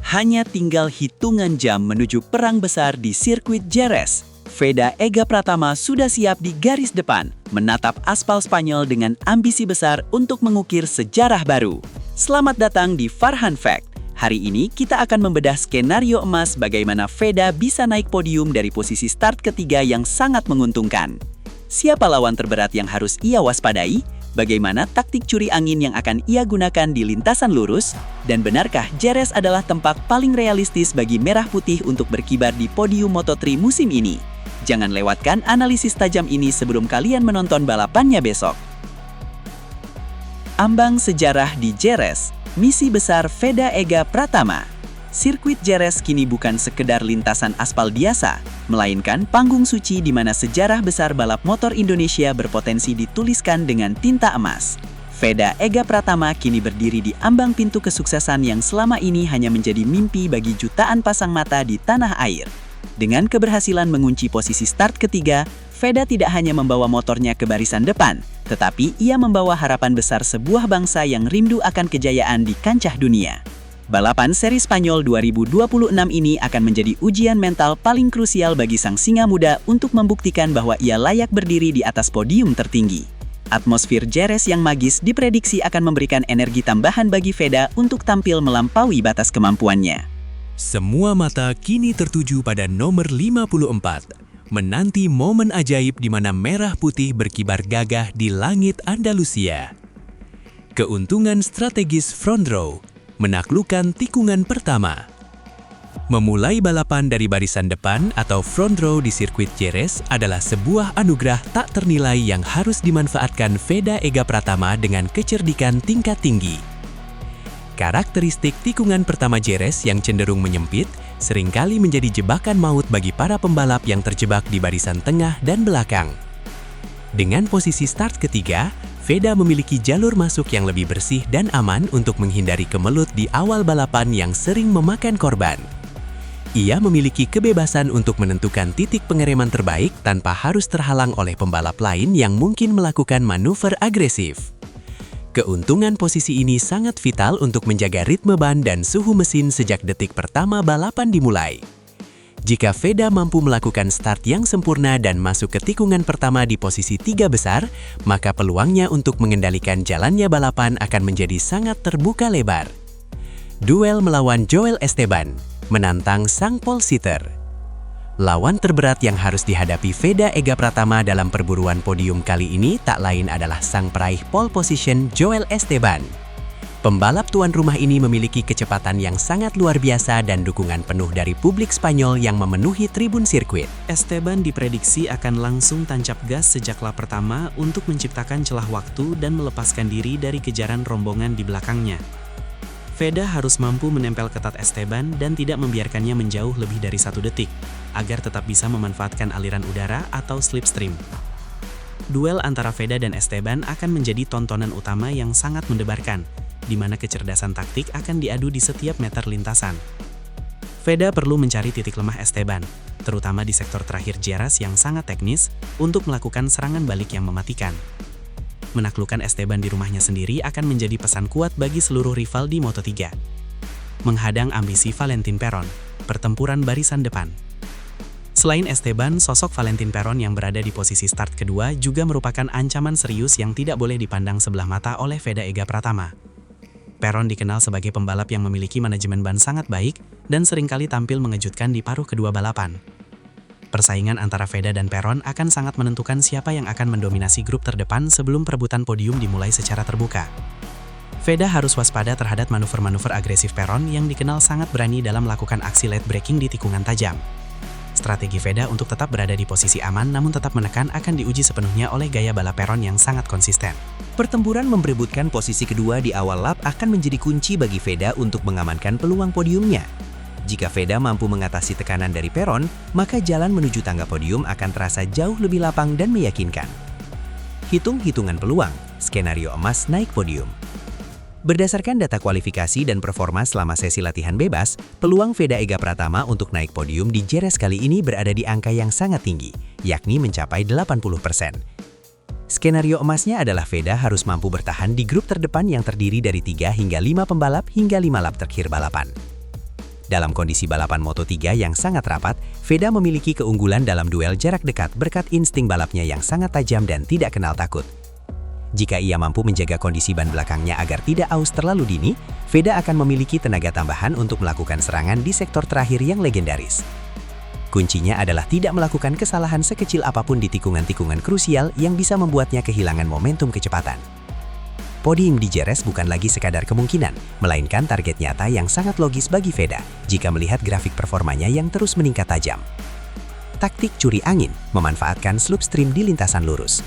Hanya tinggal hitungan jam menuju perang besar di sirkuit Jerez. Veda Ega Pratama sudah siap di garis depan, menatap aspal Spanyol dengan ambisi besar untuk mengukir sejarah baru. Selamat datang di Farhan Fact. Hari ini kita akan membedah skenario emas bagaimana Veda bisa naik podium dari posisi start ketiga yang sangat menguntungkan. Siapa lawan terberat yang harus ia waspadai? Bagaimana taktik curi angin yang akan ia gunakan di lintasan lurus? Dan benarkah Jerez adalah tempat paling realistis bagi Merah Putih untuk berkibar di podium Moto3 musim ini? Jangan lewatkan analisis tajam ini sebelum kalian menonton balapannya besok. Ambang sejarah di Jerez, misi besar Veda Ega Pratama. Sirkuit Jerez kini bukan sekedar lintasan aspal biasa, melainkan panggung suci di mana sejarah besar balap motor Indonesia berpotensi dituliskan dengan tinta emas. Veda Ega Pratama kini berdiri di ambang pintu kesuksesan yang selama ini hanya menjadi mimpi bagi jutaan pasang mata di tanah air. Dengan keberhasilan mengunci posisi start ketiga, Veda tidak hanya membawa motornya ke barisan depan, tetapi ia membawa harapan besar sebuah bangsa yang rindu akan kejayaan di kancah dunia. Balapan seri Spanyol 2026 ini akan menjadi ujian mental paling krusial bagi sang singa muda untuk membuktikan bahwa ia layak berdiri di atas podium tertinggi. Atmosfer Jerez yang magis diprediksi akan memberikan energi tambahan bagi Veda untuk tampil melampaui batas kemampuannya. Semua mata kini tertuju pada nomor 54, menanti momen ajaib di mana Merah Putih berkibar gagah di langit Andalusia. Keuntungan strategis front row menaklukkan tikungan pertama. Memulai balapan dari barisan depan atau front row di sirkuit Jerez adalah sebuah anugerah tak ternilai yang harus dimanfaatkan Veda Ega Pratama dengan kecerdikan tingkat tinggi. Karakteristik tikungan pertama Jerez yang cenderung menyempit seringkali menjadi jebakan maut bagi para pembalap yang terjebak di barisan tengah dan belakang. Dengan posisi start ketiga, Veda memiliki jalur masuk yang lebih bersih dan aman untuk menghindari kemelut di awal balapan yang sering memakan korban. Ia memiliki kebebasan untuk menentukan titik pengereman terbaik tanpa harus terhalang oleh pembalap lain yang mungkin melakukan manuver agresif. Keuntungan posisi ini sangat vital untuk menjaga ritme ban dan suhu mesin sejak detik pertama balapan dimulai. Jika Veda mampu melakukan start yang sempurna dan masuk ke tikungan pertama di posisi 3 besar, maka peluangnya untuk mengendalikan jalannya balapan akan menjadi sangat terbuka lebar. Duel melawan Joel Esteban, menantang sang pole sitter. Lawan terberat yang harus dihadapi Veda Ega Pratama dalam perburuan podium kali ini tak lain adalah sang peraih pole position Joel Esteban. Pembalap tuan rumah ini memiliki kecepatan yang sangat luar biasa dan dukungan penuh dari publik Spanyol yang memenuhi tribun sirkuit. Esteban diprediksi akan langsung tancap gas sejak lap pertama untuk menciptakan celah waktu dan melepaskan diri dari kejaran rombongan di belakangnya. Veda harus mampu menempel ketat Esteban dan tidak membiarkannya menjauh lebih dari 1 detik, agar tetap bisa memanfaatkan aliran udara atau slipstream. Duel antara Veda dan Esteban akan menjadi tontonan utama yang sangat mendebarkan, di mana kecerdasan taktik akan diadu di setiap meter lintasan. Veda perlu mencari titik lemah Esteban, terutama di sektor terakhir Jerez yang sangat teknis, untuk melakukan serangan balik yang mematikan. Menaklukkan Esteban di rumahnya sendiri akan menjadi pesan kuat bagi seluruh rival di Moto3. Menghadang ambisi Valentin Perón, pertempuran barisan depan. Selain Esteban, sosok Valentin Perón yang berada di posisi start kedua juga merupakan ancaman serius yang tidak boleh dipandang sebelah mata oleh Veda Ega Pratama. Perón dikenal sebagai pembalap yang memiliki manajemen ban sangat baik dan seringkali tampil mengejutkan di paruh kedua balapan. Persaingan antara Veda dan Perón akan sangat menentukan siapa yang akan mendominasi grup terdepan sebelum perebutan podium dimulai secara terbuka. Veda harus waspada terhadap manuver-manuver agresif Perón yang dikenal sangat berani dalam melakukan aksi late braking di tikungan tajam. Strategi Veda untuk tetap berada di posisi aman namun tetap menekan akan diuji sepenuhnya oleh gaya balap Perón yang sangat konsisten. Pertempuran memperebutkan posisi kedua di awal lap akan menjadi kunci bagi Veda untuk mengamankan peluang podiumnya. Jika Veda mampu mengatasi tekanan dari Perón, maka jalan menuju tangga podium akan terasa jauh lebih lapang dan meyakinkan. Hitung-hitungan peluang, skenario emas naik podium. Berdasarkan data kualifikasi dan performa selama sesi latihan bebas, peluang Veda Ega Pratama untuk naik podium di Jerez kali ini berada di angka yang sangat tinggi, yakni mencapai 80%. Skenario emasnya adalah Veda harus mampu bertahan di grup terdepan yang terdiri dari 3 hingga 5 pembalap hingga 5 lap terakhir balapan. Dalam kondisi balapan Moto3 yang sangat rapat, Veda memiliki keunggulan dalam duel jarak dekat berkat insting balapnya yang sangat tajam dan tidak kenal takut. Jika ia mampu menjaga kondisi ban belakangnya agar tidak aus terlalu dini, Veda akan memiliki tenaga tambahan untuk melakukan serangan di sektor terakhir yang legendaris. Kuncinya adalah tidak melakukan kesalahan sekecil apapun di tikungan-tikungan krusial yang bisa membuatnya kehilangan momentum kecepatan. Podium di Jerez bukan lagi sekadar kemungkinan, melainkan target nyata yang sangat logis bagi Veda jika melihat grafik performanya yang terus meningkat tajam. Taktik curi angin, memanfaatkan slipstream di lintasan lurus.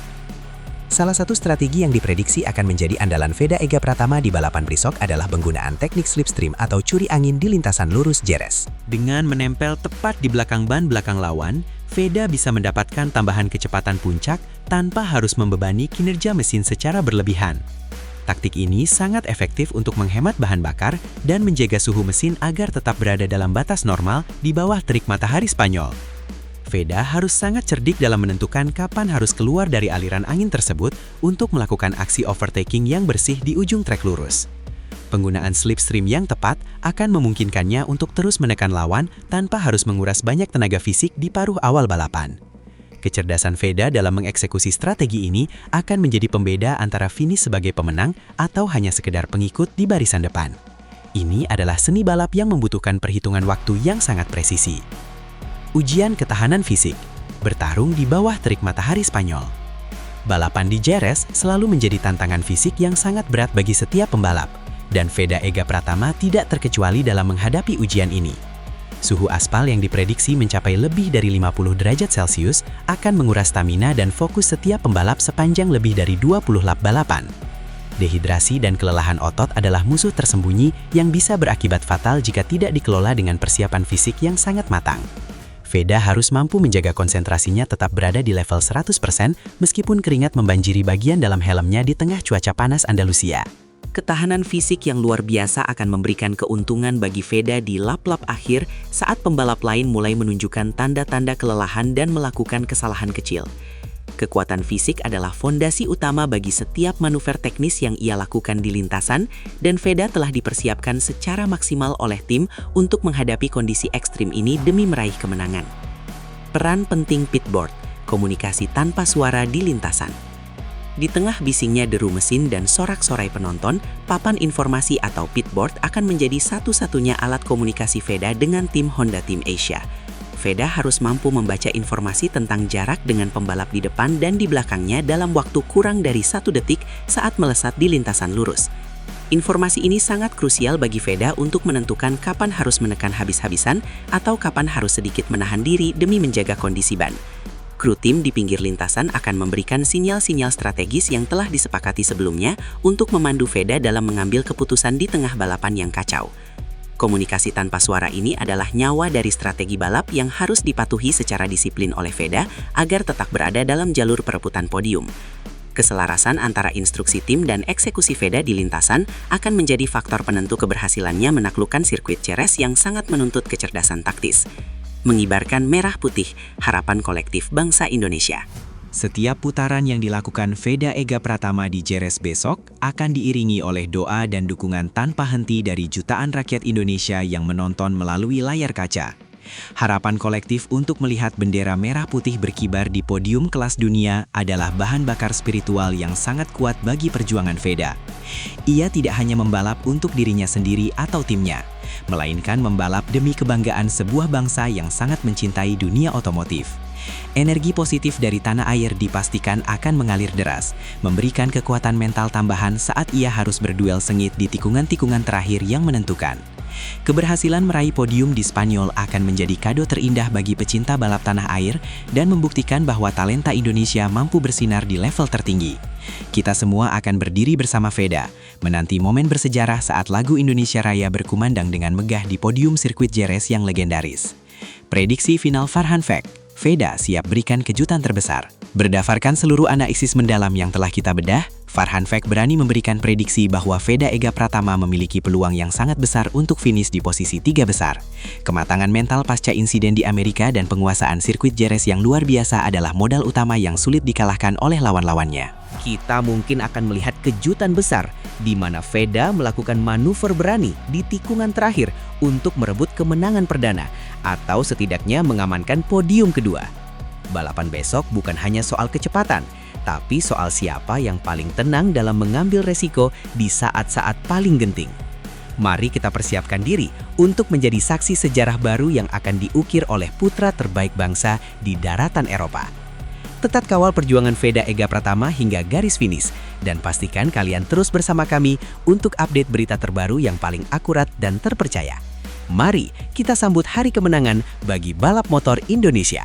Salah satu strategi yang diprediksi akan menjadi andalan Veda Ega Pratama di balapan Brisok adalah penggunaan teknik slipstream atau curi angin di lintasan lurus Jerez. Dengan menempel tepat di belakang ban belakang lawan, Veda bisa mendapatkan tambahan kecepatan puncak tanpa harus membebani kinerja mesin secara berlebihan. Taktik ini sangat efektif untuk menghemat bahan bakar dan menjaga suhu mesin agar tetap berada dalam batas normal di bawah terik matahari Spanyol. Veda harus sangat cerdik dalam menentukan kapan harus keluar dari aliran angin tersebut untuk melakukan aksi overtaking yang bersih di ujung trek lurus. Penggunaan slipstream yang tepat akan memungkinkannya untuk terus menekan lawan tanpa harus menguras banyak tenaga fisik di paruh awal balapan. Kecerdasan Veda dalam mengeksekusi strategi ini akan menjadi pembeda antara finish sebagai pemenang atau hanya sekedar pengikut di barisan depan. Ini adalah seni balap yang membutuhkan perhitungan waktu yang sangat presisi. Ujian ketahanan fisik, bertarung di bawah terik matahari Spanyol. Balapan di Jerez selalu menjadi tantangan fisik yang sangat berat bagi setiap pembalap, dan Veda Ega Pratama tidak terkecuali dalam menghadapi ujian ini. Suhu aspal yang diprediksi mencapai lebih dari 50 derajat Celcius akan menguras stamina dan fokus setiap pembalap sepanjang lebih dari 20 lap balapan. Dehidrasi dan kelelahan otot adalah musuh tersembunyi yang bisa berakibat fatal jika tidak dikelola dengan persiapan fisik yang sangat matang. Veda harus mampu menjaga konsentrasinya tetap berada di level 100% meskipun keringat membanjiri bagian dalam helmnya di tengah cuaca panas Andalusia. Ketahanan fisik yang luar biasa akan memberikan keuntungan bagi Veda di lap-lap akhir saat pembalap lain mulai menunjukkan tanda-tanda kelelahan dan melakukan kesalahan kecil. Kekuatan fisik adalah fondasi utama bagi setiap manuver teknis yang ia lakukan di lintasan, dan Veda telah dipersiapkan secara maksimal oleh tim untuk menghadapi kondisi ekstrim ini demi meraih kemenangan. Peran penting pitboard, komunikasi tanpa suara di lintasan. Di tengah bisingnya deru mesin dan sorak-sorai penonton, papan informasi atau pitboard akan menjadi satu-satunya alat komunikasi Veda dengan tim Honda Team Asia. Veda harus mampu membaca informasi tentang jarak dengan pembalap di depan dan di belakangnya dalam waktu kurang dari 1 detik saat melesat di lintasan lurus. Informasi ini sangat krusial bagi Veda untuk menentukan kapan harus menekan habis-habisan atau kapan harus sedikit menahan diri demi menjaga kondisi ban. Kru tim di pinggir lintasan akan memberikan sinyal-sinyal strategis yang telah disepakati sebelumnya untuk memandu Veda dalam mengambil keputusan di tengah balapan yang kacau. Komunikasi tanpa suara ini adalah nyawa dari strategi balap yang harus dipatuhi secara disiplin oleh Veda agar tetap berada dalam jalur perebutan podium. Keselarasan antara instruksi tim dan eksekusi Veda di lintasan akan menjadi faktor penentu keberhasilannya menaklukkan sirkuit Jerez yang sangat menuntut kecerdasan taktis. Mengibarkan merah putih, harapan kolektif bangsa Indonesia. Setiap putaran yang dilakukan Veda Ega Pratama di Jerez besok akan diiringi oleh doa dan dukungan tanpa henti dari jutaan rakyat Indonesia yang menonton melalui layar kaca. Harapan kolektif untuk melihat bendera merah putih berkibar di podium kelas dunia adalah bahan bakar spiritual yang sangat kuat bagi perjuangan Veda. Ia tidak hanya membalap untuk dirinya sendiri atau timnya, melainkan membalap demi kebanggaan sebuah bangsa yang sangat mencintai dunia otomotif. Energi positif dari tanah air dipastikan akan mengalir deras, memberikan kekuatan mental tambahan saat ia harus berduel sengit di tikungan-tikungan terakhir yang menentukan. Keberhasilan meraih podium di Spanyol akan menjadi kado terindah bagi pecinta balap tanah air dan membuktikan bahwa talenta Indonesia mampu bersinar di level tertinggi. Kita semua akan berdiri bersama Veda, menanti momen bersejarah saat lagu Indonesia Raya berkumandang dengan megah di podium sirkuit Jerez yang legendaris. Prediksi final Farhan Fek, Veda siap berikan kejutan terbesar. Berdasarkan seluruh analisis mendalam yang telah kita bedah, Farhan Faik berani memberikan prediksi bahwa Veda Ega Pratama memiliki peluang yang sangat besar untuk finish di posisi 3 besar. Kematangan mental pasca insiden di Amerika dan penguasaan sirkuit Jerez yang luar biasa adalah modal utama yang sulit dikalahkan oleh lawan-lawannya. Kita mungkin akan melihat kejutan besar di mana Veda melakukan manuver berani di tikungan terakhir untuk merebut kemenangan perdana atau setidaknya mengamankan podium kedua. Balapan besok bukan hanya soal kecepatan, tapi soal siapa yang paling tenang dalam mengambil resiko di saat-saat paling genting. Mari kita persiapkan diri untuk menjadi saksi sejarah baru yang akan diukir oleh putra terbaik bangsa di daratan Eropa. Tetap kawal perjuangan Veda Ega Pratama hingga garis finish, dan pastikan kalian terus bersama kami untuk update berita terbaru yang paling akurat dan terpercaya. Mari kita sambut hari kemenangan bagi balap motor Indonesia.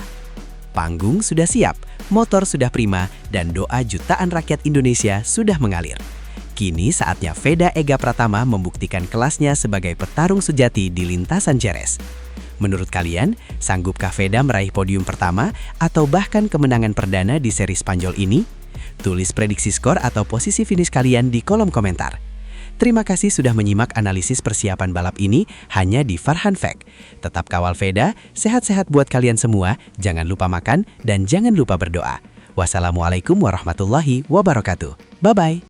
Panggung sudah siap, motor sudah prima, dan doa jutaan rakyat Indonesia sudah mengalir. Kini saatnya Veda Ega Pratama membuktikan kelasnya sebagai petarung sejati di lintasan Jerez. Menurut kalian, sanggupkah Veda meraih podium pertama atau bahkan kemenangan perdana di seri Spanyol ini? Tulis prediksi skor atau posisi finish kalian di kolom komentar. Terima kasih sudah menyimak analisis persiapan balap ini hanya di Farhan Faik. Tetap kawal Veda, sehat-sehat buat kalian semua, jangan lupa makan, dan jangan lupa berdoa. Wassalamualaikum warahmatullahi wabarakatuh. Bye-bye.